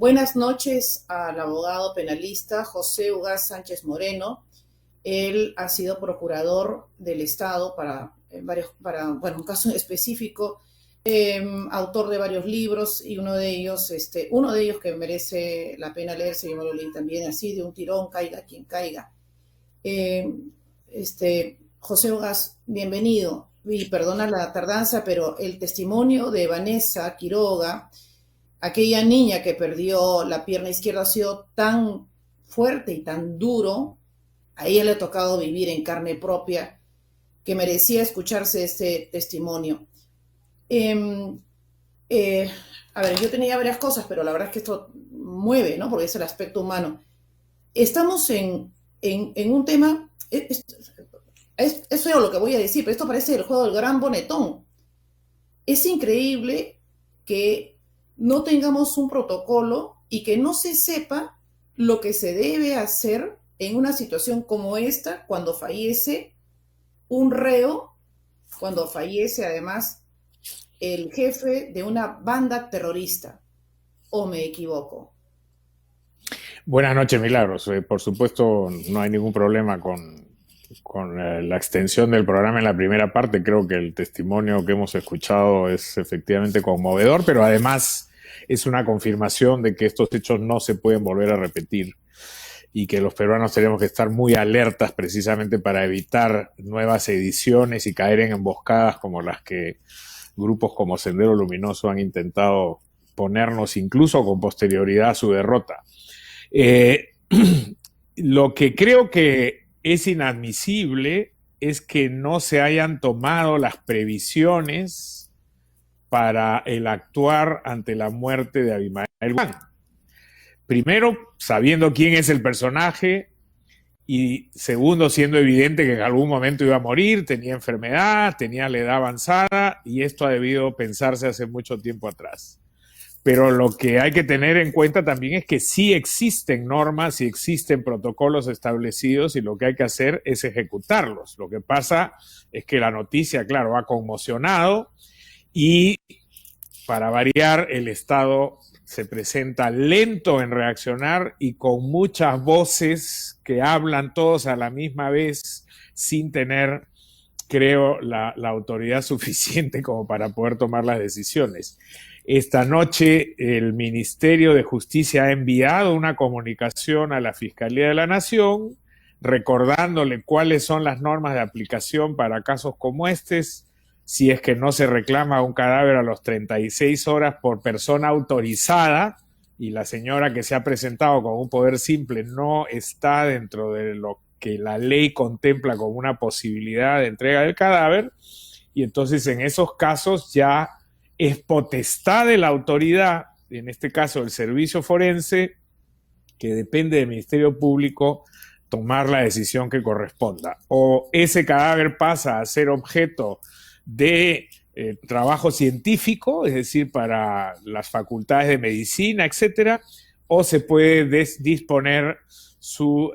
Buenas noches al abogado penalista José Ugaz Sánchez Moreno. Él ha sido procurador del Estado para un caso específico, autor de varios libros y uno de ellos que merece la pena leerse, yo me lo leí también así, de un tirón, caiga quien caiga. Eh, José Ugaz, bienvenido. Y perdona la tardanza, pero el testimonio de Vanessa Quiroga, aquella niña que perdió la pierna izquierda, ha sido tan fuerte y tan duro. A ella le ha tocado vivir en carne propia, que merecía escucharse este testimonio. Eh, eh, a ver, yo tenía varias cosas, pero la verdad es que esto mueve, ¿no? Porque es el aspecto humano. Estamos en un tema, es feo lo que voy a decir, pero esto parece el juego del gran bonetón. Es increíble que no tengamos un protocolo y que no se sepa lo que se debe hacer en una situación como esta, cuando fallece un reo, cuando fallece además el jefe de una banda terrorista. ¿O me equivoco? Buenas noches, Milagros. Por supuesto, no hay ningún problema con la extensión del programa en la primera parte. Creo que el testimonio que hemos escuchado es efectivamente conmovedor, pero además es una confirmación de que estos hechos no se pueden volver a repetir y que los peruanos tenemos que estar muy alertas precisamente para evitar nuevas ediciones y caer en emboscadas como las que grupos como Sendero Luminoso han intentado ponernos incluso con posterioridad a su derrota. Lo que creo que es inadmisible es que no se hayan tomado las previsiones para el actuar ante la muerte de Abimael Guzmán. Primero, sabiendo quién es el personaje, y segundo, siendo evidente que en algún momento iba a morir, tenía enfermedad, tenía la edad avanzada, y esto ha debido pensarse hace mucho tiempo atrás. Pero lo que hay que tener en cuenta también es que sí existen normas, sí existen protocolos establecidos y lo que hay que hacer es ejecutarlos. Lo que pasa es que la noticia, claro, ha conmocionado y, para variar, el Estado se presenta lento en reaccionar y con muchas voces que hablan todos a la misma vez sin tener, creo, la autoridad suficiente como para poder tomar las decisiones. Esta noche el Ministerio de Justicia ha enviado una comunicación a la Fiscalía de la Nación recordándole cuáles son las normas de aplicación para casos como estos, si es que no se reclama un cadáver a los 36 horas por persona autorizada y la señora que se ha presentado con un poder simple no está dentro de lo que la ley contempla como una posibilidad de entrega del cadáver, y entonces en esos casos ya es potestad de la autoridad, en este caso el servicio forense, que depende del Ministerio Público, tomar la decisión que corresponda. O ese cadáver pasa a ser objeto de trabajo científico, es decir, para las facultades de medicina, etcétera, o se puede disponer su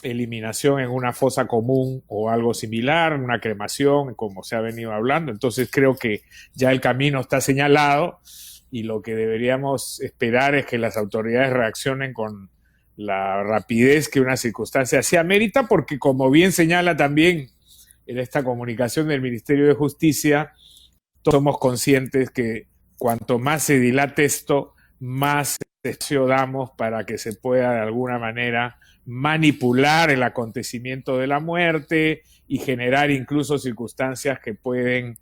eliminación en una fosa común o algo similar, una cremación, como se ha venido hablando. Entonces creo que ya el camino está señalado y lo que deberíamos esperar es que las autoridades reaccionen con la rapidez que una circunstancia así amerita, porque como bien señala también en esta comunicación del Ministerio de Justicia, somos conscientes que cuanto más se dilate esto, más espacio damos para que se pueda de alguna manera manipular el acontecimiento de la muerte y generar incluso circunstancias que pueden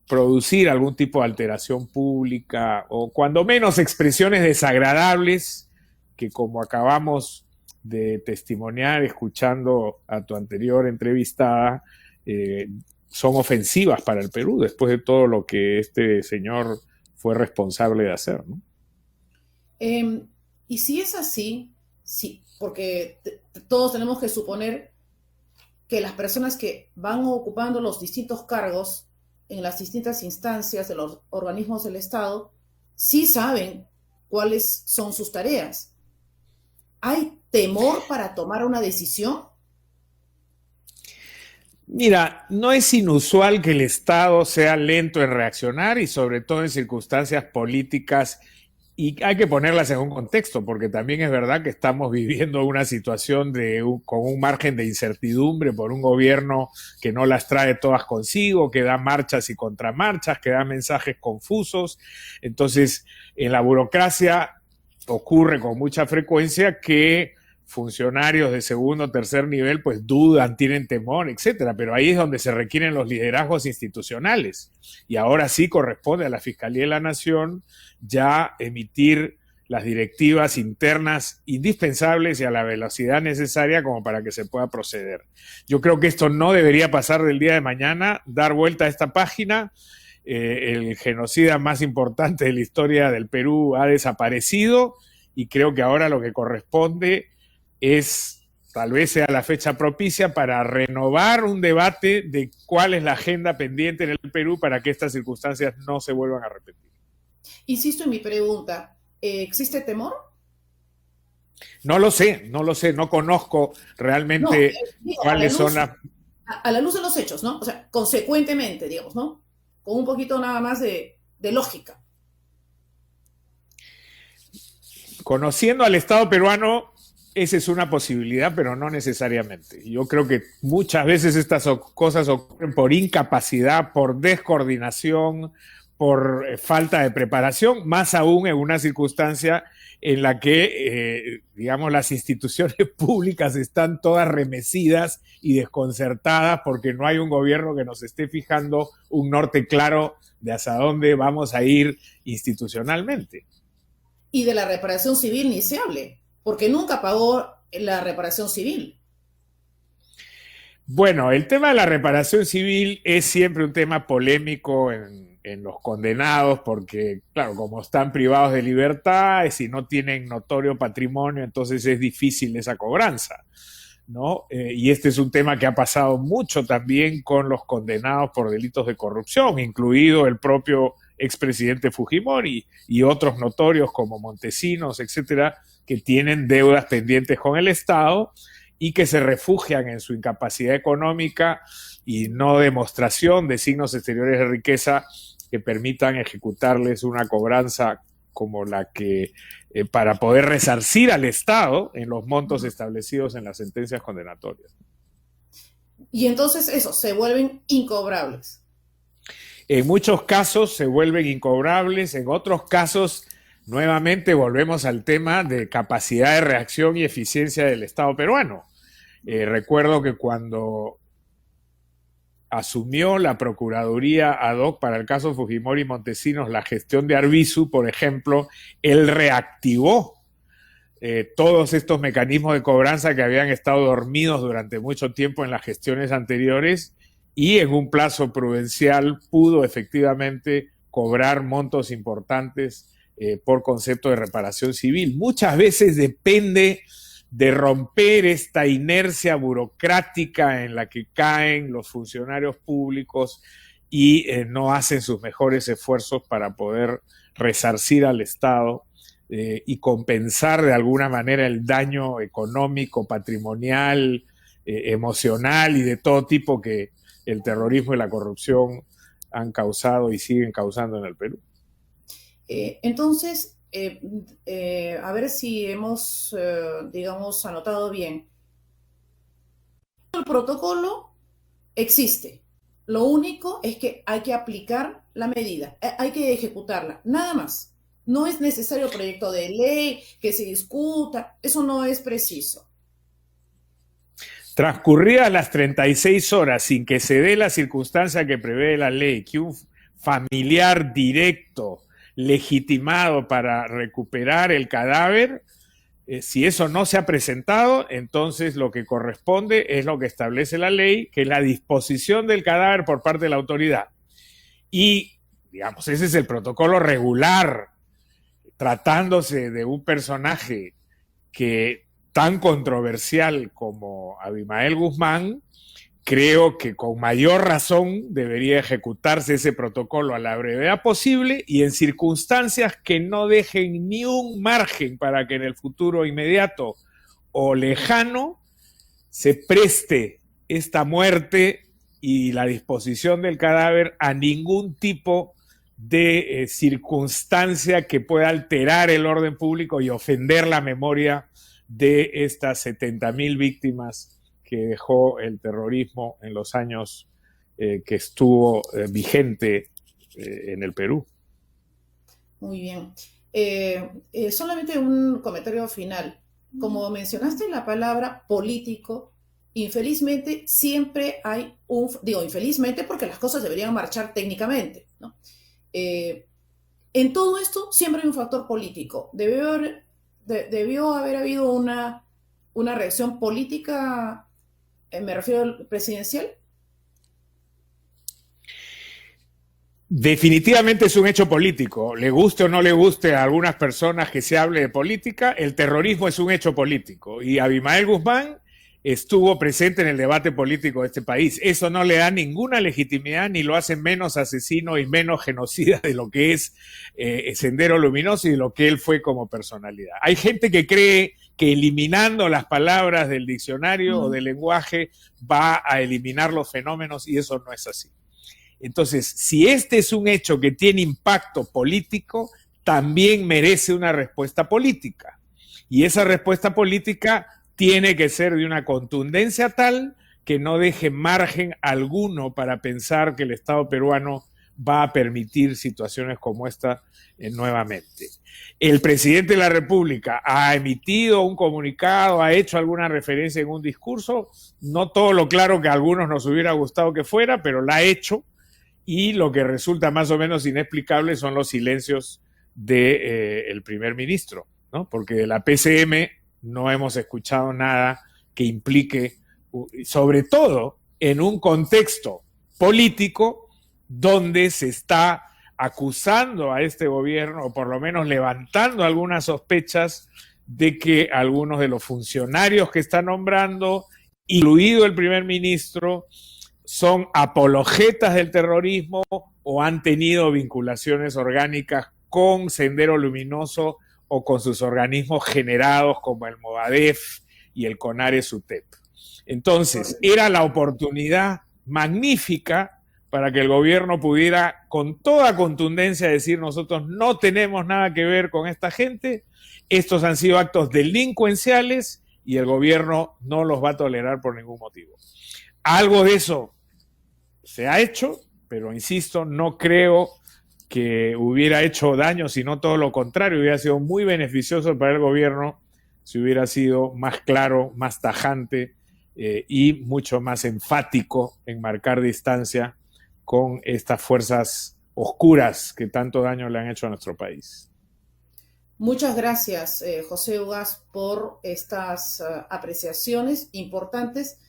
producir algún tipo de alteración pública o cuando menos expresiones desagradables que, como acabamos de testimoniar escuchando a tu anterior entrevistada, son ofensivas para el Perú después de todo lo que este señor fue responsable de hacer, ¿no? Y si es así, sí, porque todos tenemos que suponer que las personas que van ocupando los distintos cargos en las distintas instancias de los organismos del Estado sí saben cuáles son sus tareas. ¿Hay temor para tomar una decisión? Mira, no es inusual que el Estado sea lento en reaccionar y sobre todo en circunstancias políticas Y hay que ponerlas en un contexto, porque también es verdad que estamos viviendo una situación con un margen de incertidumbre por un gobierno que no las trae todas consigo, que da marchas y contramarchas, que da mensajes confusos. Entonces, en la burocracia ocurre con mucha frecuencia que funcionarios de segundo o tercer nivel pues dudan, tienen temor, etcétera, pero ahí es donde se requieren los liderazgos institucionales. Y ahora sí corresponde a la Fiscalía de la Nación ya emitir las directivas internas indispensables y a la velocidad necesaria como para que se pueda proceder. Yo creo que esto no debería pasar del día de mañana, dar vuelta a esta página. El genocida más importante de la historia del Perú ha desaparecido y creo que ahora lo que corresponde es, tal vez sea la fecha propicia para renovar un debate de cuál es la agenda pendiente en el Perú para que estas circunstancias no se vuelvan a repetir. Insisto en mi pregunta, ¿existe temor? No lo sé, no conozco realmente cuáles son las... A la luz de los hechos, ¿no? O sea, consecuentemente, digamos, ¿no? Con un poquito nada más de lógica. Conociendo al Estado peruano, esa es una posibilidad, pero no necesariamente. Yo creo que muchas veces estas cosas ocurren por incapacidad, por descoordinación, por falta de preparación, más aún en una circunstancia en la que, digamos, las instituciones públicas están todas remecidas y desconcertadas porque no hay un gobierno que nos esté fijando un norte claro de hacia dónde vamos a ir institucionalmente. Y de la reparación civil ni se hable, porque nunca pagó la reparación civil. Bueno, el tema de la reparación civil es siempre un tema polémico en los condenados, porque, claro, como están privados de libertad, si no tienen notorio patrimonio, entonces es difícil esa cobranza, ¿no? Y este es un tema que ha pasado mucho también con los condenados por delitos de corrupción, incluido el propio expresidente Fujimori y otros notorios como Montesinos, etcétera, que tienen deudas pendientes con el Estado y que se refugian en su incapacidad económica y no demostración de signos exteriores de riqueza que permitan ejecutarles una cobranza como la que para poder resarcir al Estado en los montos establecidos en las sentencias condenatorias. Y entonces eso, se vuelven incobrables. En muchos casos se vuelven incobrables, en otros casos nuevamente volvemos al tema de capacidad de reacción y eficiencia del Estado peruano. Recuerdo que cuando asumió la Procuraduría ad hoc para el caso Fujimori y Montesinos, la gestión de Arbizu, por ejemplo, él reactivó todos estos mecanismos de cobranza que habían estado dormidos durante mucho tiempo en las gestiones anteriores y en un plazo prudencial pudo efectivamente cobrar montos importantes por concepto de reparación civil. Muchas veces depende de romper esta inercia burocrática en la que caen los funcionarios públicos y no hacen sus mejores esfuerzos para poder resarcir al Estado y compensar de alguna manera el daño económico, patrimonial, emocional y de todo tipo que el terrorismo y la corrupción han causado y siguen causando en el Perú. Entonces, a ver si hemos, digamos, anotado bien. El protocolo existe. Lo único es que hay que aplicar la medida, hay que ejecutarla, nada más. No es necesario proyecto de ley, que se discuta, eso no es preciso. Transcurridas las 36 horas sin que se dé la circunstancia que prevé la ley, que un familiar directo legitimado para recuperar el cadáver, si eso no se ha presentado, entonces lo que corresponde es lo que establece la ley, que es la disposición del cadáver por parte de la autoridad. Y, digamos, ese es el protocolo regular, tratándose de un personaje que tan controversial como Abimael Guzmán, creo que con mayor razón debería ejecutarse ese protocolo a la brevedad posible y en circunstancias que no dejen ni un margen para que en el futuro inmediato o lejano se preste esta muerte y la disposición del cadáver a ningún tipo de circunstancia que pueda alterar el orden público y ofender la memoria de estas 70.000 víctimas que dejó el terrorismo en los años que estuvo vigente en el Perú. Muy bien. Solamente un comentario final. Como mencionaste la palabra político, infelizmente siempre hay digo infelizmente porque las cosas deberían marchar técnicamente, ¿no? En todo esto siempre hay un factor político. Debió haber habido una reacción política, me refiero al presidencial. Definitivamente es un hecho político. Le guste o no le guste a algunas personas que se hable de política, el terrorismo es un hecho político. Y Abimael Guzmán estuvo presente en el debate político de este país. Eso no le da ninguna legitimidad ni lo hace menos asesino y menos genocida de lo que es Sendero Luminoso y de lo que él fue como personalidad. Hay gente que cree que eliminando las palabras del diccionario o del lenguaje va a eliminar los fenómenos y eso no es así. Entonces, si este es un hecho que tiene impacto político, también merece una respuesta política. Y esa respuesta política tiene que ser de una contundencia tal que no deje margen alguno para pensar que el Estado peruano va a permitir situaciones como esta nuevamente. El presidente de la República ha emitido un comunicado, ha hecho alguna referencia en un discurso, no todo lo claro que a algunos nos hubiera gustado que fuera, pero la ha hecho. Y lo que resulta más o menos inexplicable son los silencios del primer ministro, ¿no? Porque de la PCM no hemos escuchado nada que implique, sobre todo en un contexto político donde se está acusando a este gobierno, o por lo menos levantando algunas sospechas de que algunos de los funcionarios que está nombrando, incluido el primer ministro, son apologetas del terrorismo o han tenido vinculaciones orgánicas con Sendero Luminoso o con sus organismos generados como el Movadef y el CONARE-SUTEP. Entonces, era la oportunidad magnífica para que el gobierno pudiera con toda contundencia decir: nosotros no tenemos nada que ver con esta gente, estos han sido actos delincuenciales y el gobierno no los va a tolerar por ningún motivo. Algo de eso se ha hecho, pero insisto, no creo que hubiera hecho daño, sino todo lo contrario, hubiera sido muy beneficioso para el gobierno si hubiera sido más claro, más tajante y mucho más enfático en marcar distancia con estas fuerzas oscuras que tanto daño le han hecho a nuestro país. Muchas gracias, José Ugaz, por estas apreciaciones importantes.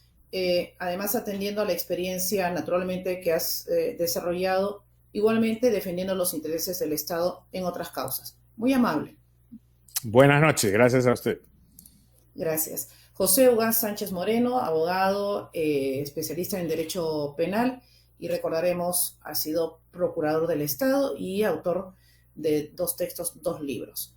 Además atendiendo a la experiencia naturalmente que has desarrollado, igualmente defendiendo los intereses del Estado en otras causas. Muy amable. Buenas noches, gracias a usted. Gracias. José Ugaz Sánchez Moreno, abogado, especialista en Derecho Penal, y recordaremos, ha sido procurador del Estado y autor de 2 textos, 2 libros.